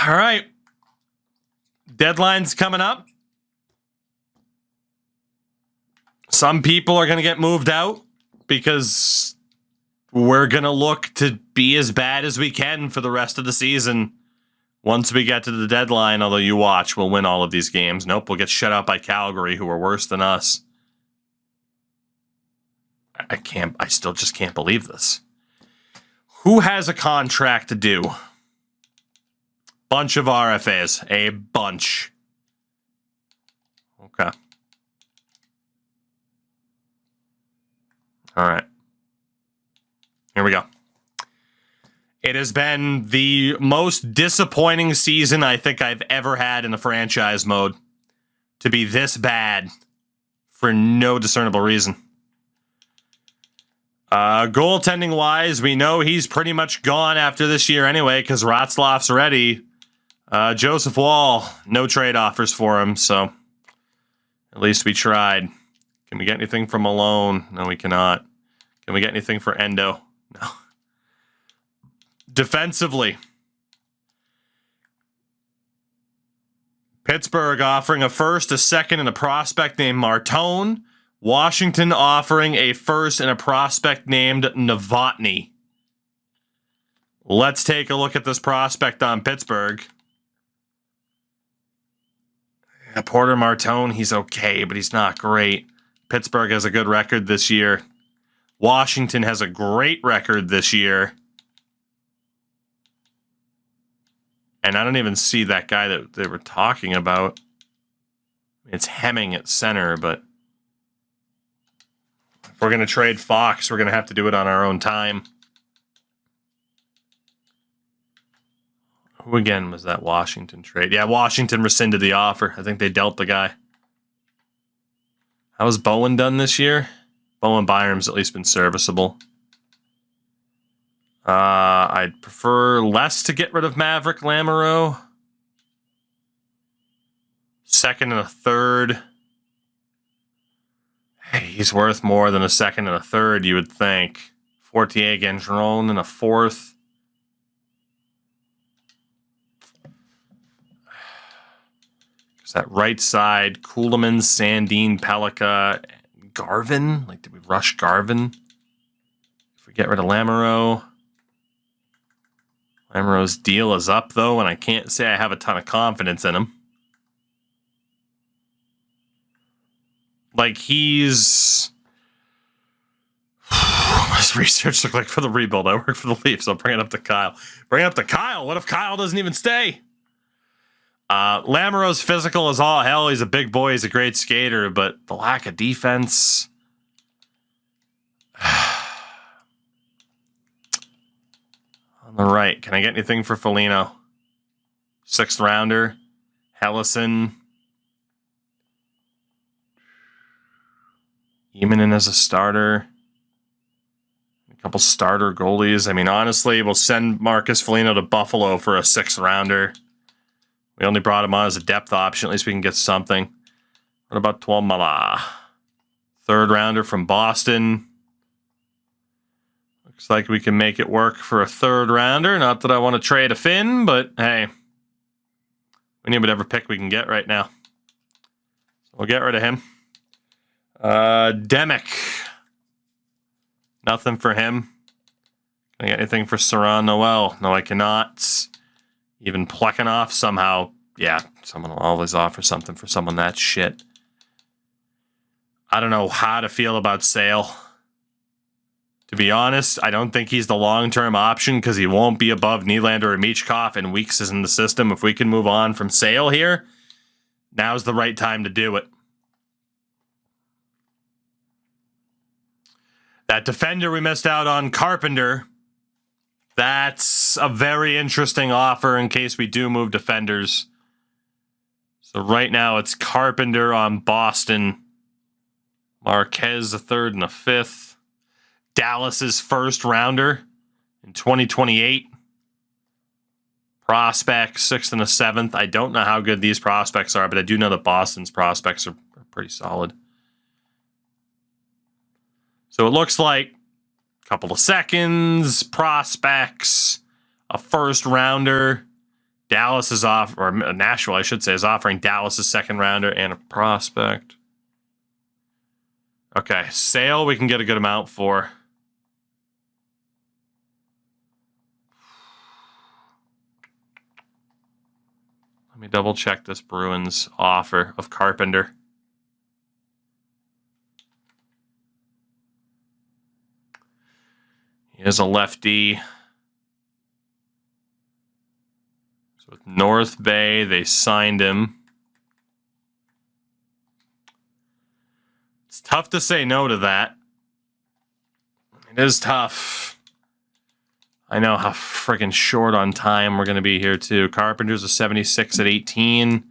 All right. Deadline's coming up. Some people are going to get moved out because we're going to look to be as bad as we can for the rest of the season. Once we get to the deadline, although you watch, we'll win all of these games. Nope, we'll get shut out by Calgary, who are worse than us. I still just can't believe this. Who has a contract to do? Bunch of RFAs. A bunch. Okay. All right. Here we go. It has been the most disappointing season I think I've ever had in the franchise mode. To be this bad for no discernible reason. Goaltending-wise, we know he's pretty much gone after this year anyway because Ratzlaff's ready. Joseph Wall, no trade offers for him, so at least we tried. Can we get anything from Malone? No, we cannot. Can we get anything for Endo? No. Defensively, Pittsburgh offering a first, a second, and a prospect named Martone. Washington offering a first and a prospect named Novotny. Let's take a look at this prospect on Pittsburgh. Porter Martone, he's okay, but he's not great. Pittsburgh has a good record this year. Washington has a great record this year. And I don't even see that guy that they were talking about. It's Hemming at center, but if we're going to trade Fox, we're going to have to do it on our own time. Who again was that Washington trade? Yeah, Washington rescinded the offer. I think they dealt the guy. How has Bowen done this year? Bowen Byram's at least been serviceable. I'd prefer less to get rid of Maverick Lamoureux. Second and a third. Hey, he's worth more than a second and a third, you would think. Fortier Gendron and a fourth. Is that right side? Kuhlman, Sandin, Pelika, Garvin? Like, did we rush Garvin? If we get rid of Lamoureux. Lamoureux's deal is up, though, and I can't say I have a ton of confidence in him. Like, he's... What does research look like for the rebuild? I work for the Leafs. I'll bring it up to Kyle. Bring it up to Kyle. What if Kyle doesn't even stay? Lamoureux's physical as all hell. He's a big boy. He's a great skater, but the lack of defense... On the right, can I get anything for Foligno? Sixth rounder. Hellison. Eamon as a starter. A couple starter goalies. I mean, honestly, we'll send Marcus Foligno to Buffalo for a sixth rounder. We only brought him on as a depth option. At least we can get something. What about Tuomala? Third rounder from Boston. Looks like we can make it work for a third rounder. Not that I want to trade a Finn, but hey. We need whatever pick we can get right now. So we'll get rid of him. Demick. Nothing for him. Can I get anything for Saran Noel? No, I cannot. Even Plekhanov somehow. Yeah, someone will always offer something for someone that shit. I don't know how to feel about Sale. To be honest, I don't think he's the long-term option because he won't be above Nylander or Michkov and Weeks is in the system. If we can move on from Sale here, now's the right time to do it. That defender we missed out on, Carpenter, that's a very interesting offer in case we do move defenders. So right now it's Carpenter on Boston. Marquez a third and a fifth. Dallas's first rounder in 2028. Prospects, sixth and a seventh. I don't know how good these prospects are, but I do know that Boston's prospects are pretty solid. So it looks like a couple of seconds, prospects, a first rounder. Dallas is off, or Nashville, I should say, is offering Dallas a second rounder and a prospect. Okay, Sale we can get a good amount for. Let me double check this Bruins offer of Carpenter. He is a lefty. So with North Bay, they signed him. It's tough to say no to that. It is tough. I know how freaking short on time we're going to be here, too. Carpenter's a 76 at 18.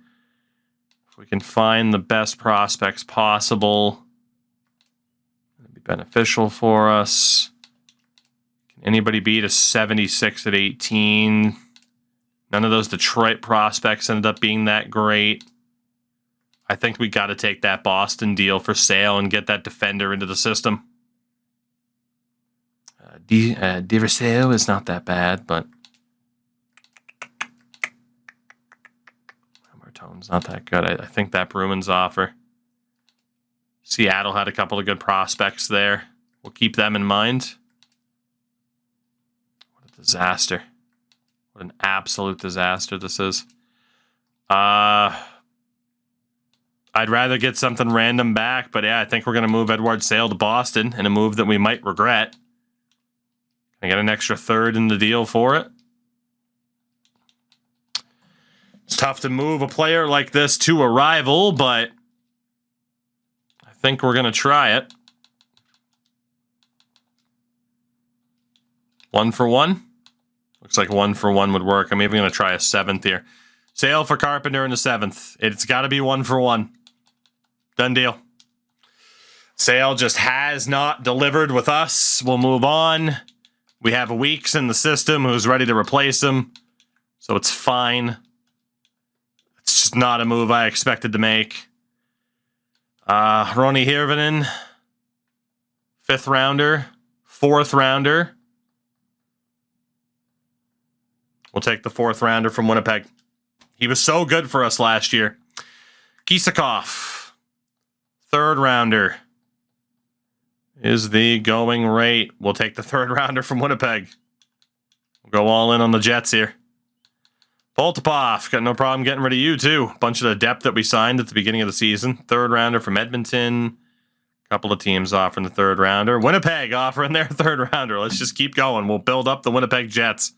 If we can find the best prospects possible, it'll be beneficial for us. Can anybody beat a 76 at 18? None of those Detroit prospects ended up being that great. I think we got to take that Boston deal for Sale and get that defender into the system. Diversale is not that bad, but Martone's not that good. I think that Bruins offer. Seattle had a couple of good prospects there. We'll keep them in mind. What a disaster. What an absolute disaster this is. I'd rather get something random back, but yeah, I think we're going to move Edward Sale to Boston in a move that we might regret. I got an extra third in the deal for it. It's tough to move a player like this to a rival, but I think we're going to try it. 1 for 1? Looks like 1 for 1 would work. I'm even going to try a 7th here. Sale for Carpenter in the 7th. It's got to be 1 for 1. Done deal. Sale just has not delivered with us. We'll move on. We have Weeks in the system who's ready to replace him, so it's fine. It's just not a move I expected to make. Roni Hirvonen, 5th rounder, 4th rounder. We'll take the 4th rounder from Winnipeg. He was so good for us last year. Kisakov, 3rd rounder. Is the going rate. We'll take the 3rd rounder from Winnipeg. We'll go all in on the Jets here. Poltapov, got no problem getting rid of you, too. Bunch of the depth that we signed at the beginning of the season. 3rd rounder from Edmonton. Couple of teams offering the 3rd rounder. Winnipeg offering their 3rd rounder. Let's just keep going. We'll build up the Winnipeg Jets.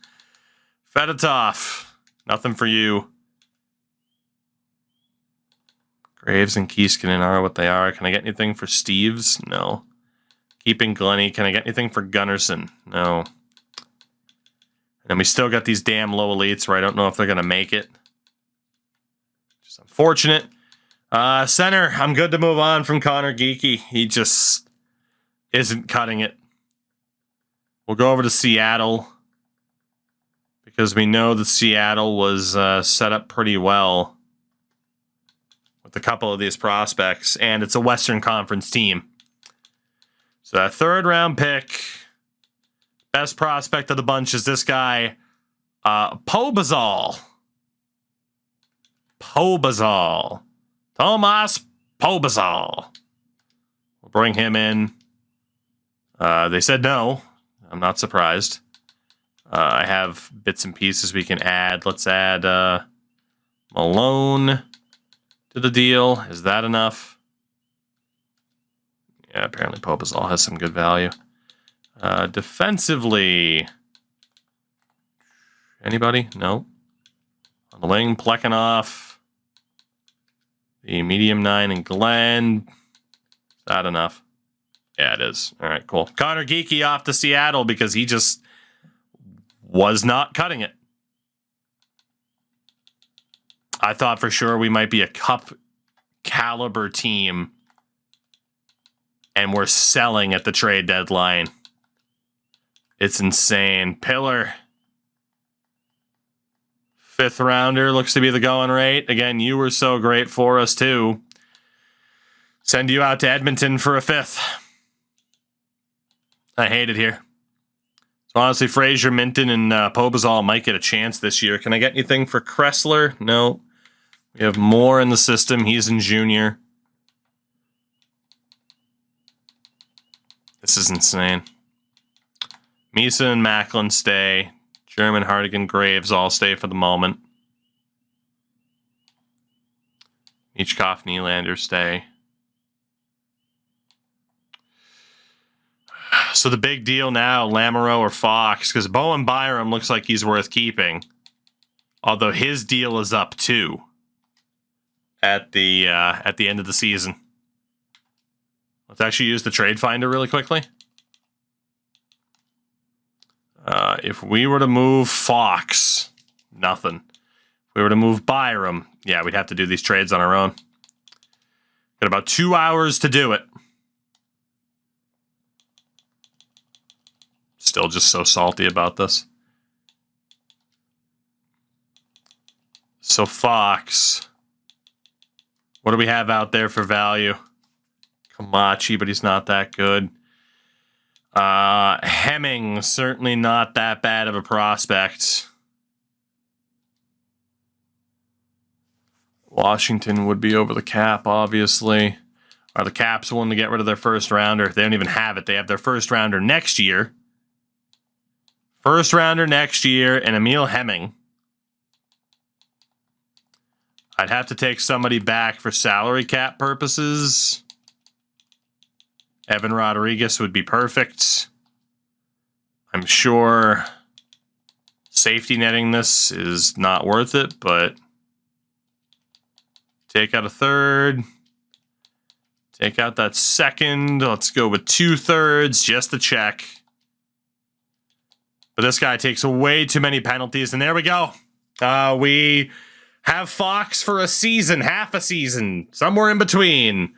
Fedotov, nothing for you. Graves and Kiiskanen are what they are. Can I get anything for Steves? No. Keeping Glennie. Can I get anything for Gunnarsson? No. And we still got these damn low elites where I don't know if they're going to make it. Just unfortunate. Center, I'm good to move on from Connor Geekie. He just isn't cutting it. We'll go over to Seattle because we know that Seattle was set up pretty well with a couple of these prospects, and it's a Western Conference team. So that 3rd round pick, best prospect of the bunch is this guy, Pobazal. Tomas Pobazal. We'll bring him in. They said no. I'm not surprised. I have bits and pieces we can add. Let's add Malone to the deal. Is that enough? Yeah, apparently Pobazal has some good value. Defensively, anybody? No. On the wing, Plekhanov. The medium 9 and Glenn. Is that enough? Yeah, it is. All right, cool. Connor Geekie off to Seattle because he just was not cutting it. I thought for sure we might be a cup caliber team, and we're selling at the trade deadline. It's insane. Pillar, 5th rounder, looks to be the going rate. Again, you were so great for us, too. Send you out to Edmonton for a 5th. I hate it here. Honestly, Frazier, Minton, and Pobazal might get a chance this year. Can I get anything for Kressler? No. We have more in the system. He's in junior. This is insane. Misa and Macklin stay. German, Hardigan, Graves all stay for the moment. Michkov, Nylander stay. So the big deal now, Lamoureux or Fox, because Bowen Byram looks like he's worth keeping. Although his deal is up too at the end of the season. Let's actually use the trade finder really quickly. If we were to move Fox, nothing. If we were to move Byram, yeah, we'd have to do these trades on our own. Got about 2 hours to do it. Still just so salty about this. So Fox, what do we have out there for value? Kamachi, but he's not that good. Hemming, certainly not that bad of a prospect. Washington would be over the cap, obviously. Are the Caps willing to get rid of their first rounder? They don't even have it. They have their first rounder next year. First rounder next year, and Emil Hemming. I'd have to take somebody back for salary cap purposes. Evan Rodriguez would be perfect. I'm sure safety netting this is not worth it, but take out a third. Take out that second. Let's go with 2/3 just to check. But this guy takes way too many penalties, and there we go. We have Fox for a season, half a season, somewhere in between.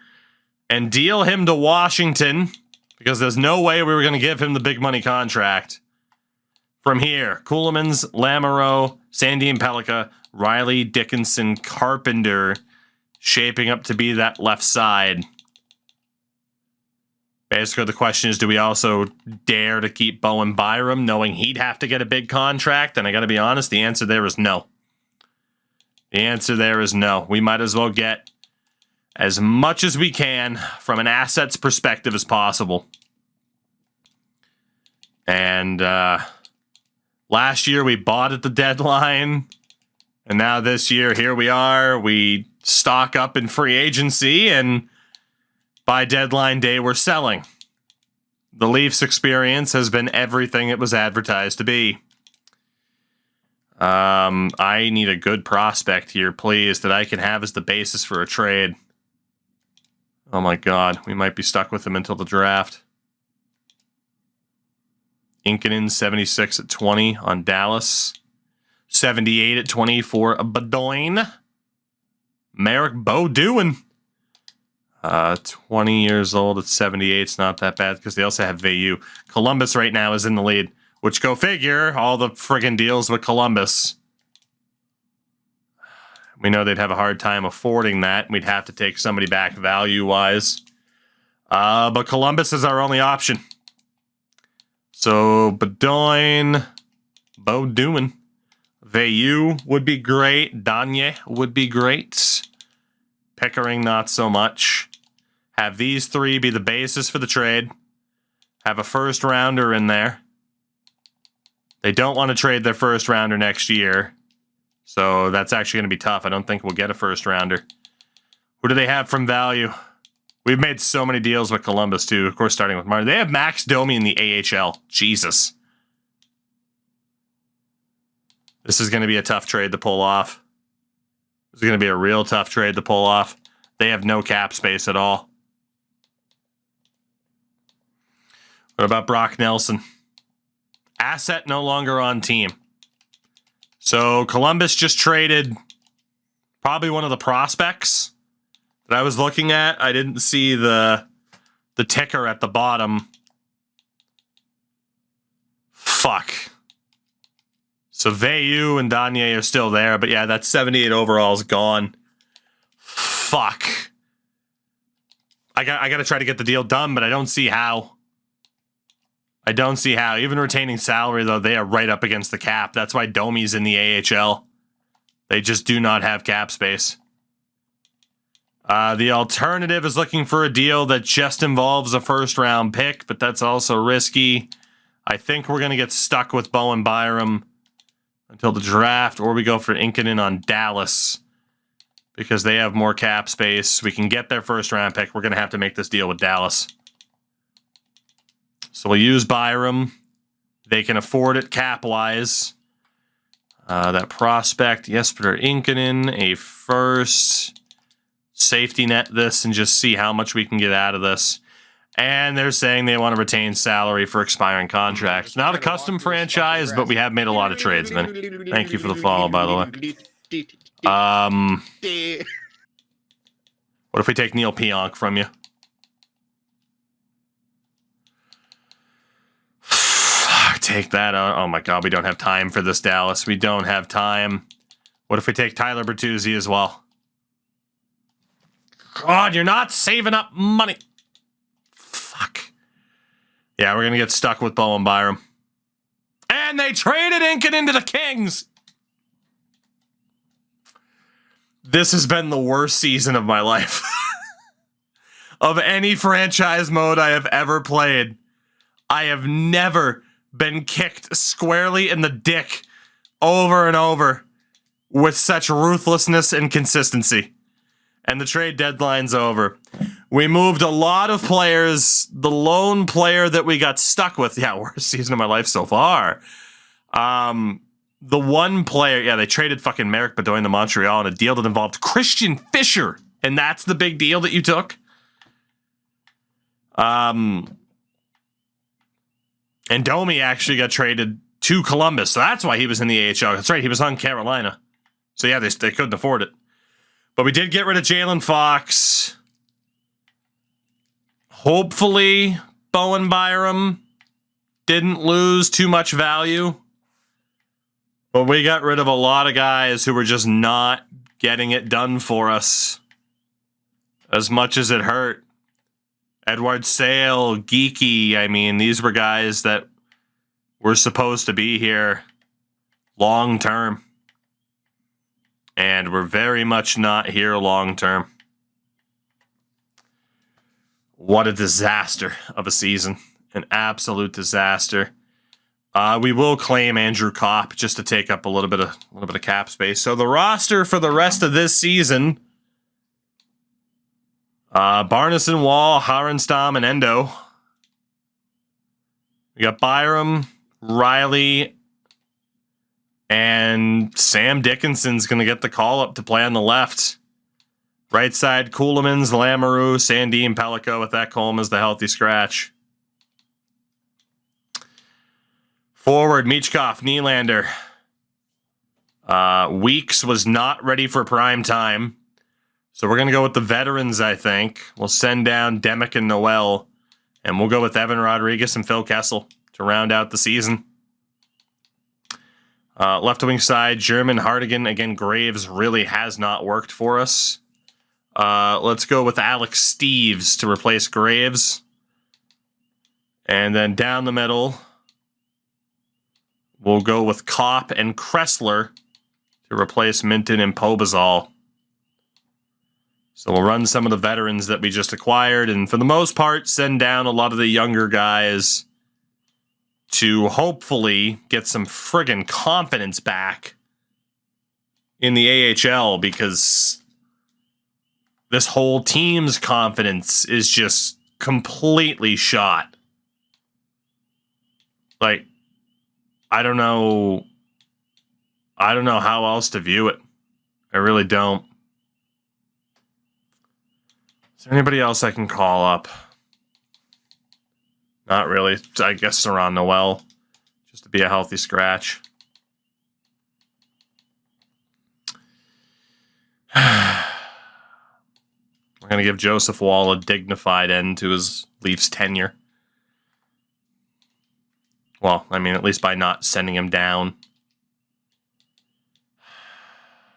And deal him to Washington, because there's no way we were going to give him the big money contract. From here, Ceulemans, Lamoureux, Sandy and Pellica, Riley, Dickinson, Carpenter, shaping up to be that left side. Basically, the question is, do we also dare to keep Bowen Byram, knowing he'd have to get a big contract? And I got to be honest, the answer there is no. The answer there is no. We might as well get as much as we can from an assets perspective as possible. And last year we bought at the deadline. And now this year, here we are. We stock up in free agency, and by deadline day, we're selling. The Leafs experience has been everything it was advertised to be. I need a good prospect here, please, that I can have as the basis for a trade. Oh my God, we might be stuck with him until the draft. Inkinen, 76 at 20 on Dallas. 78 at 20 for Badoin. Merrick Beaudoin. 20 years old at 78. It's not that bad because they also have Veilleux. Columbus right now is in the lead, which, go figure, all the friggin' deals with Columbus. We know they'd have a hard time affording that. We'd have to take somebody back value-wise. But Columbus is our only option. So, Beaudoin, Veilleux would be great. Danye would be great. Pickering, not so much. Have these three be the basis for the trade. Have a first rounder in there. They don't want to trade their first rounder next year. So that's actually going to be tough. I don't think we'll get a first rounder. Who do they have from value? We've made so many deals with Columbus, too. Of course, starting with Martin. They have Max Domi in the AHL. Jesus. This is going to be a tough trade to pull off. This is going to be a real tough trade to pull off. They have no cap space at all. What about Brock Nelson? Asset no longer on team. So Columbus just traded probably one of the prospects that I was looking at. I didn't see the ticker at the bottom. Fuck. So Veilleux and Danye are still there, but yeah, that 78 overall is gone. Fuck. I got to try to get the deal done, but I don't see how. I don't see how. Even retaining salary, though, they are right up against the cap. That's why Domi's in the AHL. They just do not have cap space. The alternative is looking for a deal that just involves a first-round pick, but that's also risky. I think we're going to get stuck with Bowen Byram until the draft, or we go for Inkinen on Dallas because they have more cap space. We can get their first-round pick. We're going to have to make this deal with Dallas. So we'll use Byram. They can afford it cap-wise. That prospect, Jesper Inkinen, a first, safety net this and just see how much we can get out of this. And they're saying they want to retain salary for expiring contracts. Not a custom franchise, but we have made a lot of trades, man. Thank you for the follow, by the way. What if we take Neil Pionk from you? Take that out. Oh my God, we don't have time for this, Dallas. We don't have time. What if we take Tyler Bertuzzi as well? God, you're not saving up money. Fuck. Yeah, we're going to get stuck with Bowen Byram. And they traded Inkinen to the Kings. This has been the worst season of my life. Of any franchise mode I have ever played. I have never been kicked squarely in the dick over and over with such ruthlessness and consistency. And the trade deadline's over. We moved a lot of players. The lone player that we got stuck with, yeah, worst season of my life so far. The one player, yeah, they traded fucking Merrick Bedoin to Montreal in a deal that involved Christian Fischer. And that's the big deal that you took? And Domi actually got traded to Columbus. So that's why he was in the AHL. That's right, he was on Carolina. So yeah, they couldn't afford it. But we did get rid of Jalen Fox. Hopefully, Bowen Byram didn't lose too much value. But we got rid of a lot of guys who were just not getting it done for us. As much as it hurt. Edward Sale, Geeky, I mean, these were guys that were supposed to be here long term. And we're very much not here long term. What a disaster of a season. An absolute disaster. We will claim Andrew Kopp just to take up a little bit of cap space. So the roster for the rest of this season: Barneson, Wall, Harenstam, and Endo. We got Byram, Riley, and Sam Dickinson's going to get the call up to play on the left. Right side, Coolemans, Lamoureux, Sandin, Pellico with Ekholm as the healthy scratch. Forward, Michkov, Nylander. Weeks was not ready for prime time. So we're going to go with the veterans, I think. We'll send down Demick and Noel. And we'll go with Evan Rodriguez and Phil Kessel to round out the season. Left wing side, German, Hardigan. Again, Graves really has not worked for us. Let's go with Alex Steeves to replace Graves. And then down the middle, we'll go with Kopp and Kressler to replace Minton and Pobazal. So we'll run some of the veterans that we just acquired, and for the most part, send down a lot of the younger guys to hopefully get some friggin' confidence back in the AHL, because this whole team's confidence is just completely shot. Like, I don't know how else to view it. I really don't. Is there anybody else I can call up? Not really. I guess Saran Noel, just to be a healthy scratch. We're going to give Joseph Wall a dignified end to his Leafs tenure. Well, I mean, at least by not sending him down.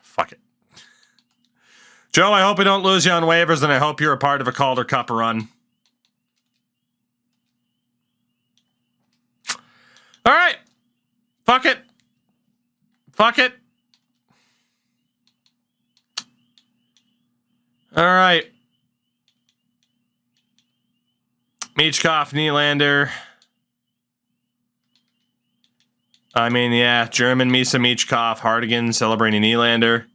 Fuck it. Joe, I hope we don't lose you on waivers, and I hope you're a part of a Calder Cup run. All right. Michkov, Nylander. I mean, yeah, German Misa Michkov, Hardigan celebrating Nylander.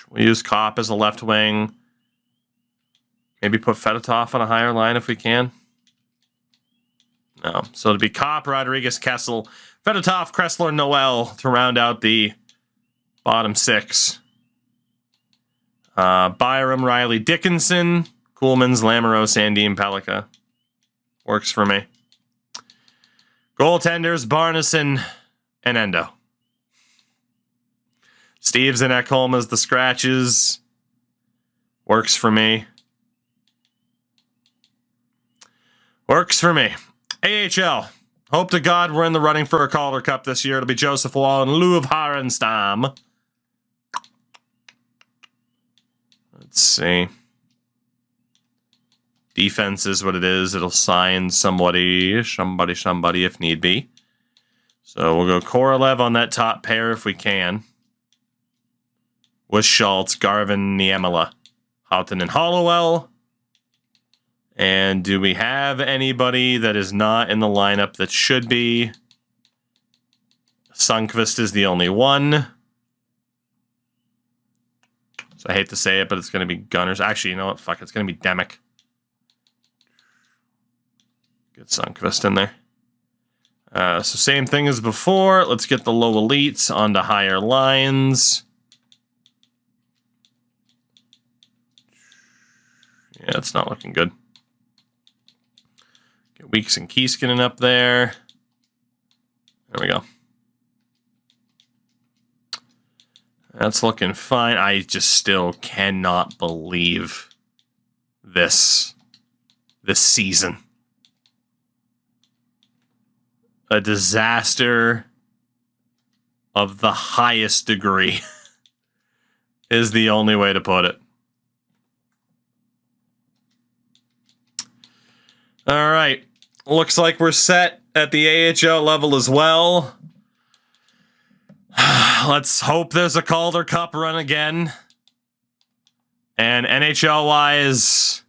We'll use Kopp as a left wing. Maybe put Fedotov on a higher line if we can. No. So it'd be Kopp, Rodriguez, Kessel, Fedotov, Kressler, Noel to round out the bottom six. Byram, Riley, Dickinson, Kuhlmans, Lamoureux, Sandin, Pelika. Works for me. Goaltenders, Barneson and Endo. Steves and Ekholm as the scratches. Works for me. Works for me. AHL. Hope to God we're in the running for a Calder Cup this year. It'll be Joseph Wall in lieu of Harenstam. Let's see. Defense is what it is. It'll sign somebody if need be. So we'll go Korolev on that top pair if we can. With Schultz, Garvin, Niemela, Houghton, and Hollowell. And do we have anybody that is not in the lineup that should be? Sundqvist is the only one. So I hate to say it, but it's going to be Gunners. Actually, you know what? Fuck, it's going to be Demick. Get Sundqvist in there. So same thing as before. Let's get the low elites onto higher lines. Yeah, it's not looking good. Get Weeks and Keiskinen up there. There we go. That's looking fine. I just still cannot believe this season. A disaster of the highest degree is the only way to put it. All right. Looks like we're set at the AHL level as well. Let's hope there's a Calder Cup run again. And NHL-wise,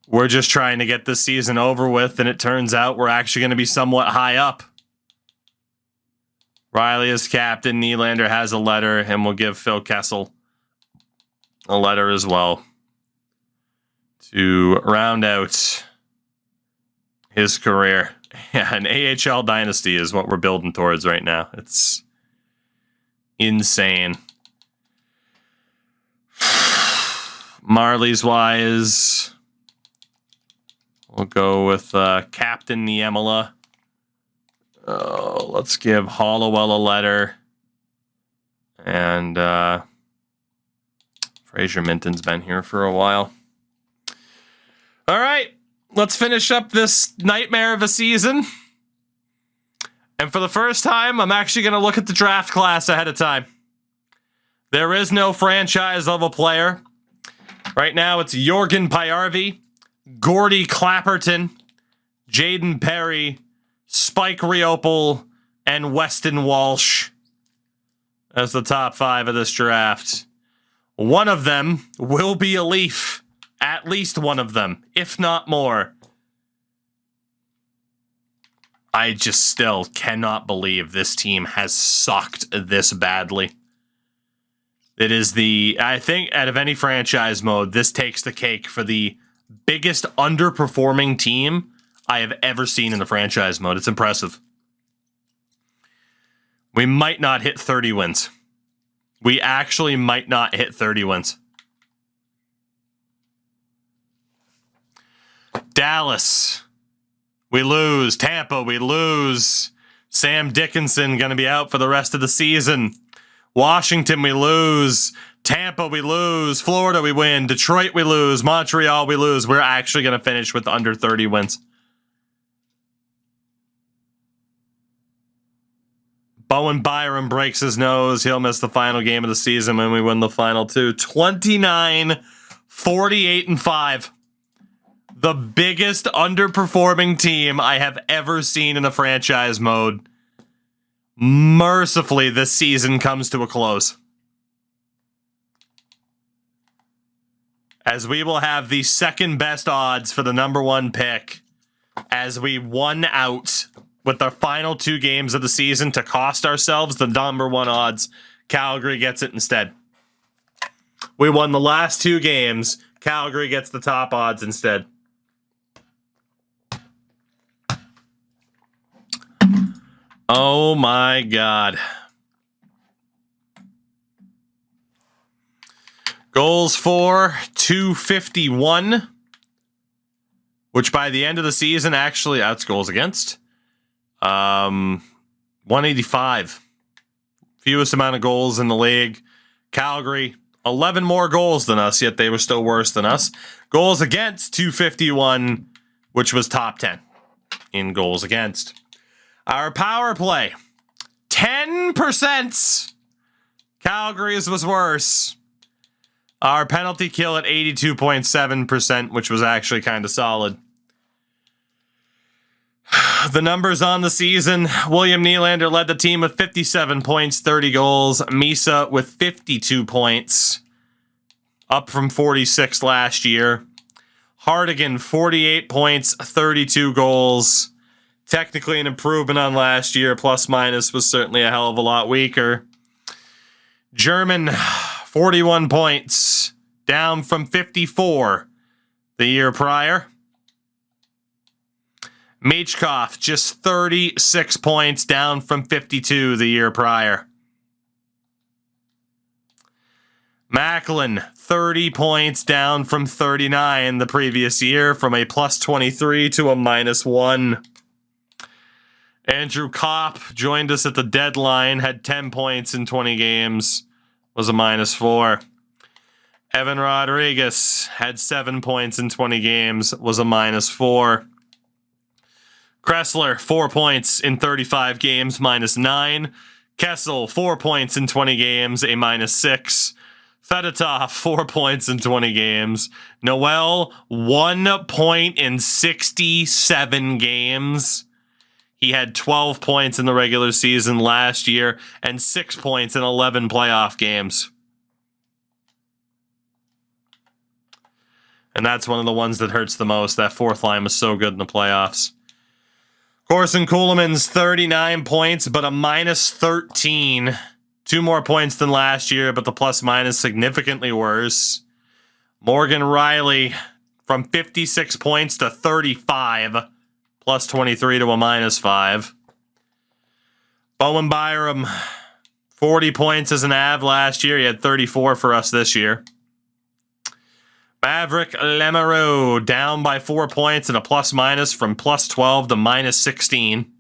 we're just trying to get this season over with, and it turns out we're actually going to be somewhat high up. Riley is captain. Nylander has a letter, and we'll give Phil Kessel a letter as well to round out his career. Yeah, an AHL dynasty is what we're building towards right now. It's insane. Marlies wise, we'll go with Captain Niemela. Let's give Hollowell a letter. And Fraser Minton's been here for a while. All right, let's finish up this nightmare of a season. And for the first time, I'm actually going to look at the draft class ahead of time. There is no franchise level player. Right now, it's Jorgen Pajärvi, Gordy Clapperton, Jaden Perry, Spike Riopel, and Weston Walsh as the top 5 of this draft. One of them will be a Leaf. At least one of them, if not more. I just still cannot believe this team has sucked this badly. It is I think out of any franchise mode, this takes the cake for the biggest underperforming team I have ever seen in the franchise mode. It's impressive. We might not hit 30 wins. We actually might not hit 30 wins. Dallas, we lose. Tampa, we lose. Sam Dickinson going to be out for the rest of the season. Washington, we lose. Tampa, we lose. Florida, we win. Detroit, we lose. Montreal, we lose. We're actually going to finish with under 30 wins. Bowen Byram breaks his nose. He'll miss the final game of the season when we win the final 2. 29, 48, and 5. The biggest underperforming team I have ever seen in a franchise mode. Mercifully, this season comes to a close, as we will have the second best odds for the number 1 pick, as we won out with the final 2 games of the season to cost ourselves the number 1 odds. Calgary gets it instead. We won the last 2 games. Calgary gets the top odds instead. Oh my God. Goals for 251, which by the end of the season actually outs goals against. 185. Fewest amount of goals in the league. Calgary, 11 more goals than us, yet they were still worse than us. Goals against, 251, which was top 10 in goals against. Our power play, 10%. Calgary's was worse. Our penalty kill at 82.7%, which was actually kind of solid. The numbers on the season: William Nylander led the team with 57 points, 30 goals. Misa with 52 points, up from 46 last year. Hardigan, 48 points, 32 goals. Technically an improvement on last year. Plus minus was certainly a hell of a lot weaker. German, 41 points, down from 54 the year prior. Machkov, just 36 points, down from 52 the year prior. Macklin, 30 points, down from 39 the previous year, from a plus 23 to a minus 1. Andrew Kopp joined us at the deadline, had 10 points in 20 games, was a minus 4. Evan Rodriguez had 7 points in 20 games, was a minus 4. Kressler, 4 points in 35 games, minus 9. Kessel, 4 points in 20 games, a minus 6. Fedotov, 4 points in 20 games. Noel, 1 point in 67 games. He had 12 points in the regular season last year and 6 points in 11 playoff games. And that's one of the ones that hurts the most. That fourth line was so good in the playoffs. Corson Kuhlman's 39 points, but a minus 13. 2 more points than last year, but the plus minus significantly worse. Morgan Riley from 56 points to 35. Plus 23 to a minus 5. Bowen Byram, 40 points as an Av last year. He had 34 for us this year. Maverick Lemereau, down by 4 points and a plus minus from plus 12 to minus 16.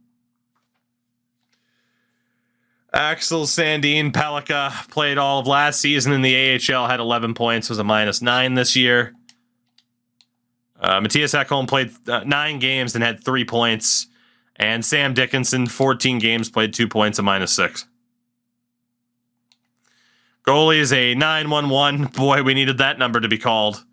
Axel Sandin Pellikka played all of last season in the AHL, had 11 points, was a minus 9 this year. Matthias Ekholm played 9 games and had 3 points. And Sam Dickinson, 14 games, played 2 points, a minus 6. Goalie is a 9-1-1. Boy, we needed that number to be called.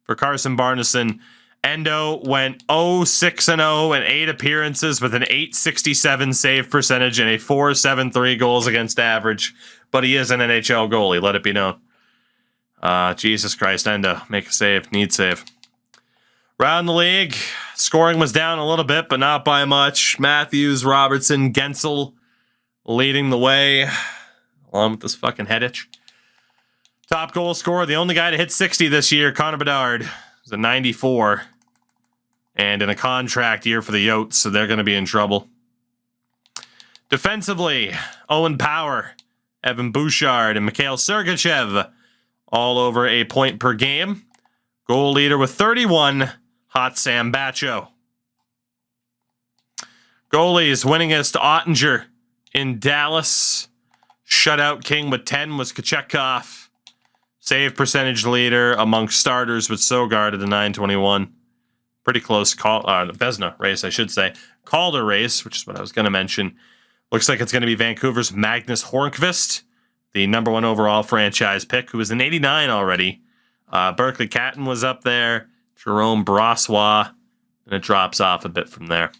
For Carson Barneson, Endo went 0-6-0 in 8 appearances with an .867 save percentage and a .473 goals against average. But he is an NHL goalie, let it be known. Jesus Christ, Endo, make a save, need save. Around the league, scoring was down a little bit, but not by much. Matthews, Robertson, Gensel leading the way, along with this fucking head itch. Top goal scorer, the only guy to hit 60 this year, Connor Bedard, was a 94. And in a contract year for the Yotes, so they're going to be in trouble. Defensively, Owen Power, Evan Bouchard, and Mikhail Sergachev, all over a point per game. Goal leader with 31, Hot Sam Bacho. Goalies, winningest Ottinger in Dallas. Shutout king with 10 was Kochetkov. Save percentage leader amongst starters with Sogard at the 921. Pretty close Vezina race, I should say. Calder race, which is what I was going to mention. Looks like it's going to be Vancouver's Magnus Hornqvist, the number 1 overall franchise pick, who was an 89 already. Berkeley Catton was up there. Jerome Brossois. And it drops off a bit from there.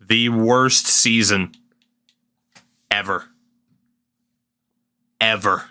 The worst season ever. Ever.